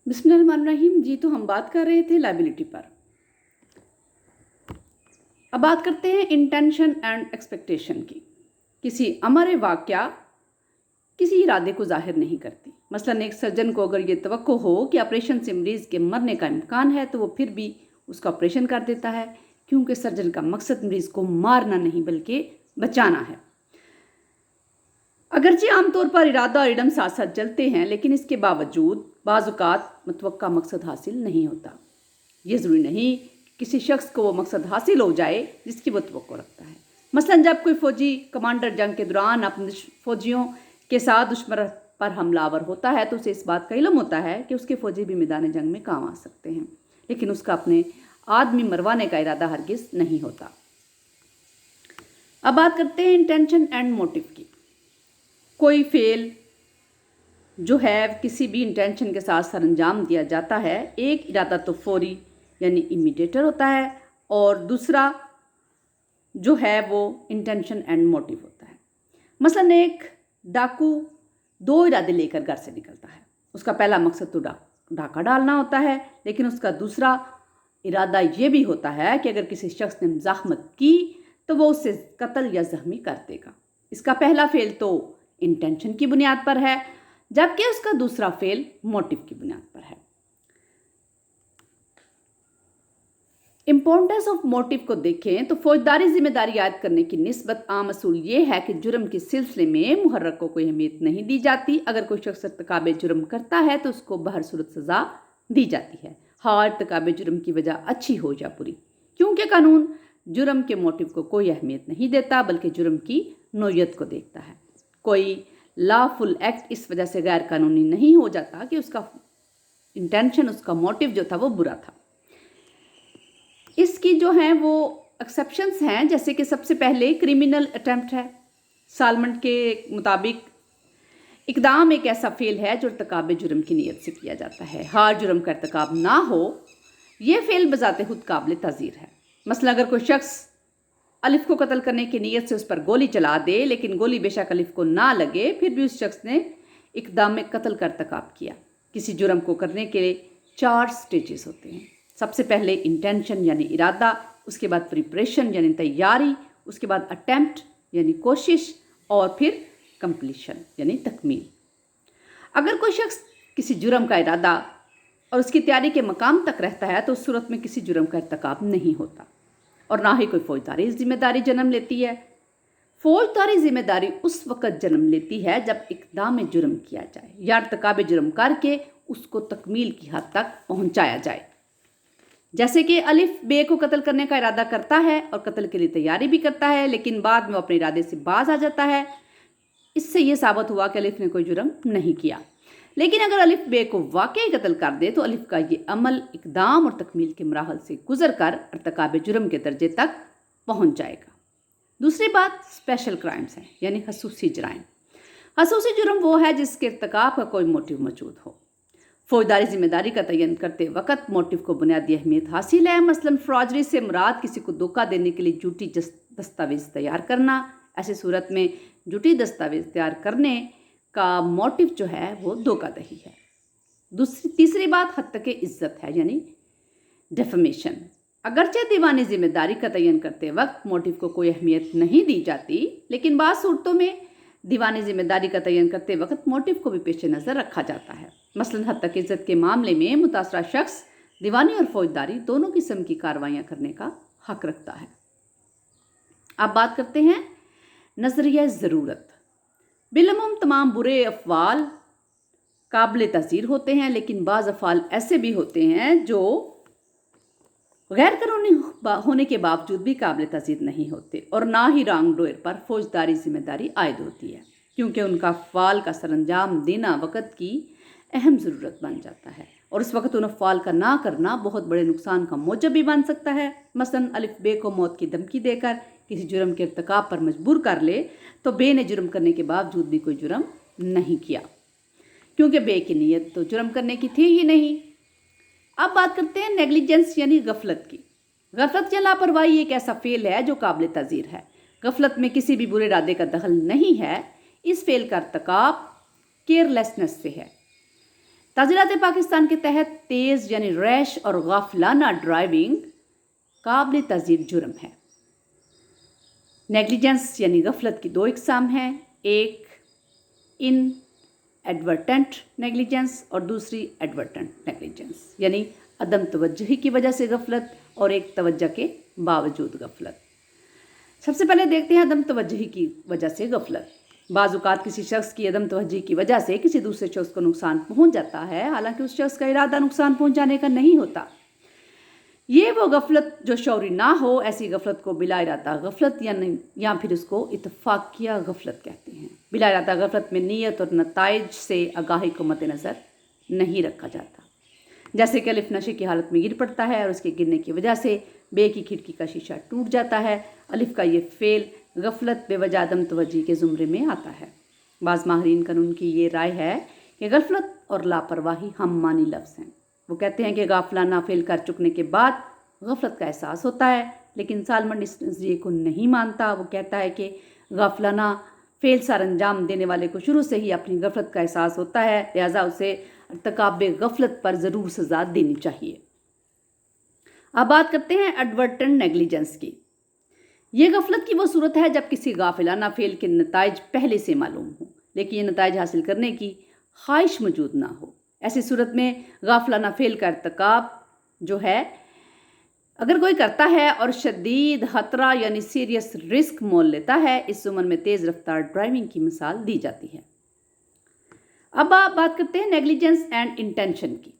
बिस्मिल्लाह रहमान रहीम। जी, तो हम बात कर रहे थे लाइबिलिटी पर। अब बात करते हैं इंटेंशन एंड एक्सपेक्टेशन की। किसी अमर वाक़या किसी इरादे को जाहिर नहीं करती। मसलन एक सर्जन को अगर ये तवक्को हो कि ऑपरेशन से मरीज़ के मरने का इम्कान है तो वो फिर भी उसका ऑपरेशन कर देता है, क्योंकि सर्जन का मकसद मरीज़ को मारना नहीं बल्कि बचाना है। अगरचे आमतौर पर इरादा और इल्म साथ साथ चलते हैं, लेकिन इसके बावजूद बाज़ औक़ात मुतवक्का मकसद हासिल नहीं होता। ये ज़रूरी नहीं कि किसी शख्स को वो मकसद हासिल हो जाए जिसकी वो तवक्को रखता है। मसलन जब कोई फ़ौजी कमांडर जंग के दौरान अपने फ़ौजियों के साथ दुश्मन पर हमलावर होता है तो उसे इस बात का इल्म होता है कि उसके फ़ौजी भी मैदान जंग में काम आ सकते हैं, लेकिन उसका अपने आदमी मरवाने का इरादा हरगिज़ नहीं होता। अब बात करते हैं इंटेंशन एंड मोटिव की। कोई फेल जो है किसी भी इंटेंशन के साथ सर अंजाम दिया जाता है। एक इरादा तो फौरी यानी इमीडिएटर होता है, और दूसरा जो है वो इंटेंशन एंड मोटिव होता है। मसलन एक डाकू दो इरादे लेकर घर से निकलता है। उसका पहला मकसद तो डाका डालना होता है, लेकिन उसका दूसरा इरादा ये भी होता है कि अगर किसी शख्स ने मज़ाहमत की तो वो उसे कत्ल या ज़ख्मी कर देगा। इसका पहला फेल तो इंटेंशन की बुनियाद पर है, जबकि उसका दूसरा फेल मोटिव की बुनियाद पर है। इम्पोर्टेंस ऑफ मोटिव को देखें तो फौजदारी जिम्मेदारी आयद करने की निस्बत आम असूल ये है कि जुर्म के सिलसिले में मुहर्रक को कोई अहमियत नहीं दी जाती। अगर कोई शख्स इर्तिकाब जुर्म करता है तो उसको बहर सूरत सज़ा दी जाती है, हाँ इर्तिकाब जुर्म की वजह अच्छी हो या बुरी, क्योंकि कानून जुर्म के मोटिव को कोई अहमियत नहीं देता बल्कि जुर्म की नोयत को देखता है। कोई लॉफुल एक्ट इस वजह से गैर कानूनी नहीं हो जाता कि उसका इंटेंशन, उसका मोटिव जो था वो बुरा था। इसकी जो हैं वो एक्सेप्शंस हैं, जैसे कि सबसे पहले क्रिमिनल अटेम्प्ट है। सालमंड के मुताबिक इक़दाम एक ऐसा फेल है जो इर्तिकाब जुर्म की नीयत से किया जाता है। हर जुर्म का इर्तिकाब ना हो ये फेल बजाते खुद काबिल ताज़ीर है। मसलन अगर कोई शख्स अलिफ को कत्ल करने की नीयत से उस पर गोली चला दे, लेकिन गोली बेशक अलिफ को ना लगे, फिर भी उस शख्स ने इक़दाम में कत्ल का इर्तिकाब किया। किसी जुर्म को करने के लिए 4 स्टेजेस होते हैं। सबसे पहले इंटेंशन यानी इरादा, उसके बाद प्रिपरेशन यानी तैयारी, उसके बाद अटेम्प्ट यानी कोशिश, और फिर कंप्लीशन यानी तकमील। अगर कोई शख्स किसी जुर्म का इरादा और उसकी तैयारी के मकाम तक रहता है तो उस सूरत में किसी जुर्म का इर्तिकाब नहीं होता, और ना ही कोई फौजदारी जिम्मेदारी जन्म लेती है। फौजदारी जिम्मेदारी उस वक़्त जन्म लेती है जब इक़दाम जुर्म किया जाए या इर्तिकाब जुर्म करके उसको तकमील की हद तक पहुँचाया जाए। जैसे कि अलिफ बे को कत्ल करने का इरादा करता है और कत्ल के लिए तैयारी भी करता है, लेकिन बाद में अपने इरादे से बाज आ जाता है। इससे ये साबित हुआ कि अलिफ ने कोई जुर्म नहीं किया। लेकिन अगर अलिफ बे को वाकई कत्ल कर दे तो अलिफ का ये अमल इक़दाम और तकमील के मराहल से गुजर कर इर्तिकाब जुर्म के दर्जे तक पहुँच जाएगा। दूसरी बात स्पेशल क्राइम्स हैं, यानी खसूसी जराइम। खसूसी जुर्म वो है जिसके इर्तिकाब का कोई मोटिव मौजूद हो। फौजदारी जिम्मेदारी का तयन करते वक्त मोटिव को बुनियादी अहमियत हासिल है। मसलन फ्रॉजरी से मुराद किसी को धोखा देने के लिए झूठी दस्तावेज़ तैयार करना। ऐसी सूरत में झूठी दस्तावेज़ तैयार करने का मोटिव जो है वो धोखाधड़ी है। तीसरी बात हत्तके इज्जत है, यानी डेफमेशन। अगरचे दीवानी जिम्मेदारी का तयन करते वक्त मोटिव को कोई अहमियत नहीं दी जाती, लेकिन बाज़ सूरतों में दीवानी जिम्मेदारी का तयन करते वक्त मोटिव को भी पेश नज़र रखा जाता है। मसलन हद तक इज्जत के मामले में मुतासरा शख्स दीवानी और फौजदारी दोनों किस्म की कार्रवाइयाँ करने का हक रखता है। अब बात करते हैं नज़रिया ज़रूरत। बिलमुम तमाम बुरे अफ़वाल काबिल ताज़ीर होते हैं, लेकिन बाज़ अफ़आल ऐसे भी होते हैं जो गैर कानूनी होने के बावजूद भी काबिल ताज़ीर नहीं होते, और ना ही रॉन्ग डूअर पर फौजदारी जिम्मेदारी आयद होती है, क्योंकि उनका अफ़आल का सरअंजाम देना वक़्त की अहम ज़रूरत बन जाता है, और उस वक़्त उन अफ़आल का ना करना बहुत बड़े नुकसान का मौजब भी बन सकता है। मसलन अलिफ बे को मौत की धमकी देकर किसी जुर्म के इर्तिकाब पर मजबूर कर ले तो बे ने जुर्म करने के बावजूद भी कोई जुर्म नहीं किया, क्योंकि बे की नीयत तो जुर्म करने की थी ही नहीं। अब बात करते हैं नेग्लिजेंस यानी गफलत की। गफलत या लापरवाही एक ऐसा फेल है जो काबिल ताज़ीर है। गफलत में किसी भी बुरे इरादे का दखल नहीं है। इस फेल का इर्तिकाब केयरलेसनेस से है। ताज़ीरात पाकिस्तान के तहत तेज़ यानी रैश और गाफिलाना ड्राइविंग काबिल तज़ीर जुर्म है। नेग्लिजेंस यानी गफलत की दो इकसाम हैं, एक इन एडवर्टेंट नेग्लिजेंस और दूसरी एडवर्टेंट नेग्लिजेंस यानी अदम तवज्जुही की वजह से गफलत और एक तवज्जो के बावजूद गफलत। सबसे पहले देखते हैं अदम तवज्जुही की वजह से गफलत। बाज़ औक़ात किसी शख्स की अदम तवज्जुही की वजह से किसी दूसरे शख्स को नुकसान पहुंच जाता है, हालांकि उस शख्स का इरादा नुकसान पहुंचाने का नहीं होता। ये वो गफलत जो शौरी ना हो, ऐसी गफलत को बिला इरादा गफलत या फिर उसको इत्तफाकिया गफलत कहते हैं। बिला इरादा गफलत में नीयत और नताइज से आगाही को मद्देनज़र नहीं रखा जाता। जैसे कि अलिफ नशे की हालत में गिर पड़ता है और उसके गिरने की वजह से बे की खिड़की का शीशा टूट जाता है। अलिफ का ये फेल गफलत बेवजह अदम तवज्जुही के ज़ुमरे में आता है। बाज़ माहिरीन कानून की ये राय है कि गफलत और लापरवाही हम मानी लफ्ज़ हैं। वो कहते हैं कि गाफिलाना फेल कर चुकने के बाद गफलत का एहसास होता है, लेकिन सालमन इस नज़रिए को नहीं मानता। वो कहता है कि गाफिलाना फेल सर अंजाम देने वाले को शुरू से ही अपनी गफलत का एहसास होता है, लिहाजा उसे इर्तिकाब गफलत पर ज़रूर सज़ा देनी चाहिए। अब बात करते हैं एडवर्टेंट नेग्लिजेंस की। ये गफलत की वो सूरत है जब किसी गाफिलाना फेल के नताइज पहले से मालूम हो, लेकिन ये नताइज हासिल करने की ख्वाहिश मौजूद ना हो। ऐसी सूरत में गाफिलाना फेल का इर्तिकाब जो है अगर कोई करता है और शदीद खतरा यानी सीरियस रिस्क मोल लेता है, इस उम्र में तेज़ रफ्तार ड्राइविंग की मिसाल दी जाती है। अब आप बात करते हैं नेग्लिजेंस एंड इंटेंशन की।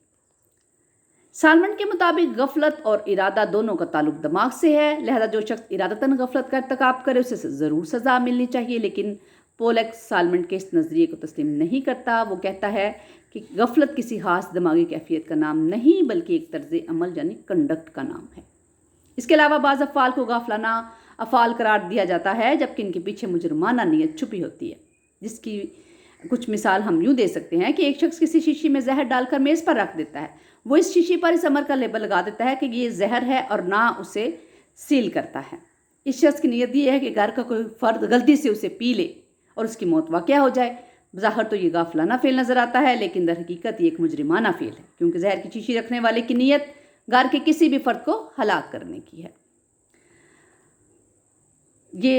सालमन के मुताबिक गफलत और इरादा दोनों का ताल्लुक दिमाग से है, लिहाजा जो शख्स इरादतन गफलत का इर्तिकाब करे उसे ज़रूर सज़ा मिलनी चाहिए। लेकिन पोलेक्स सालमन के इस नज़रिए को तस्लीम नहीं करता। वो कहता है कि गफलत किसी खास दिमागी कैफियत का नाम नहीं, बल्कि एक तर्ज़ अमल यानी कंडक्ट का नाम है। इसके अलावा बाज़ अफ़आल को गाफिलाना अफ़आल करार दिया जाता है, जबकि इनके पीछे मुजरमाना नीयत छुपी होती है। जिसकी कुछ मिसाल हम यूँ दे सकते हैं कि एक शख्स किसी शीशी में जहर डालकर मेज़ पर रख देता है। वो इस शीशी पर इस अमर का लेबल लगा देता है कि ये जहर है और ना उसे सील करता है। इस शख्स की नीयत ये है कि घर का कोई फ़र्द गलती से उसे पी ले और उसकी मौत वाक़या हो जाए। ज़ाहिर तो ये गाफिलाना फ़ेल नज़र आता है, लेकिन दर हकीकत ये एक मुजरिमाना फ़ेल है, क्योंकि जहर की शीशी रखने वाले की नीयत घर के किसी भी फ़र्द को हलाक करने की है। ये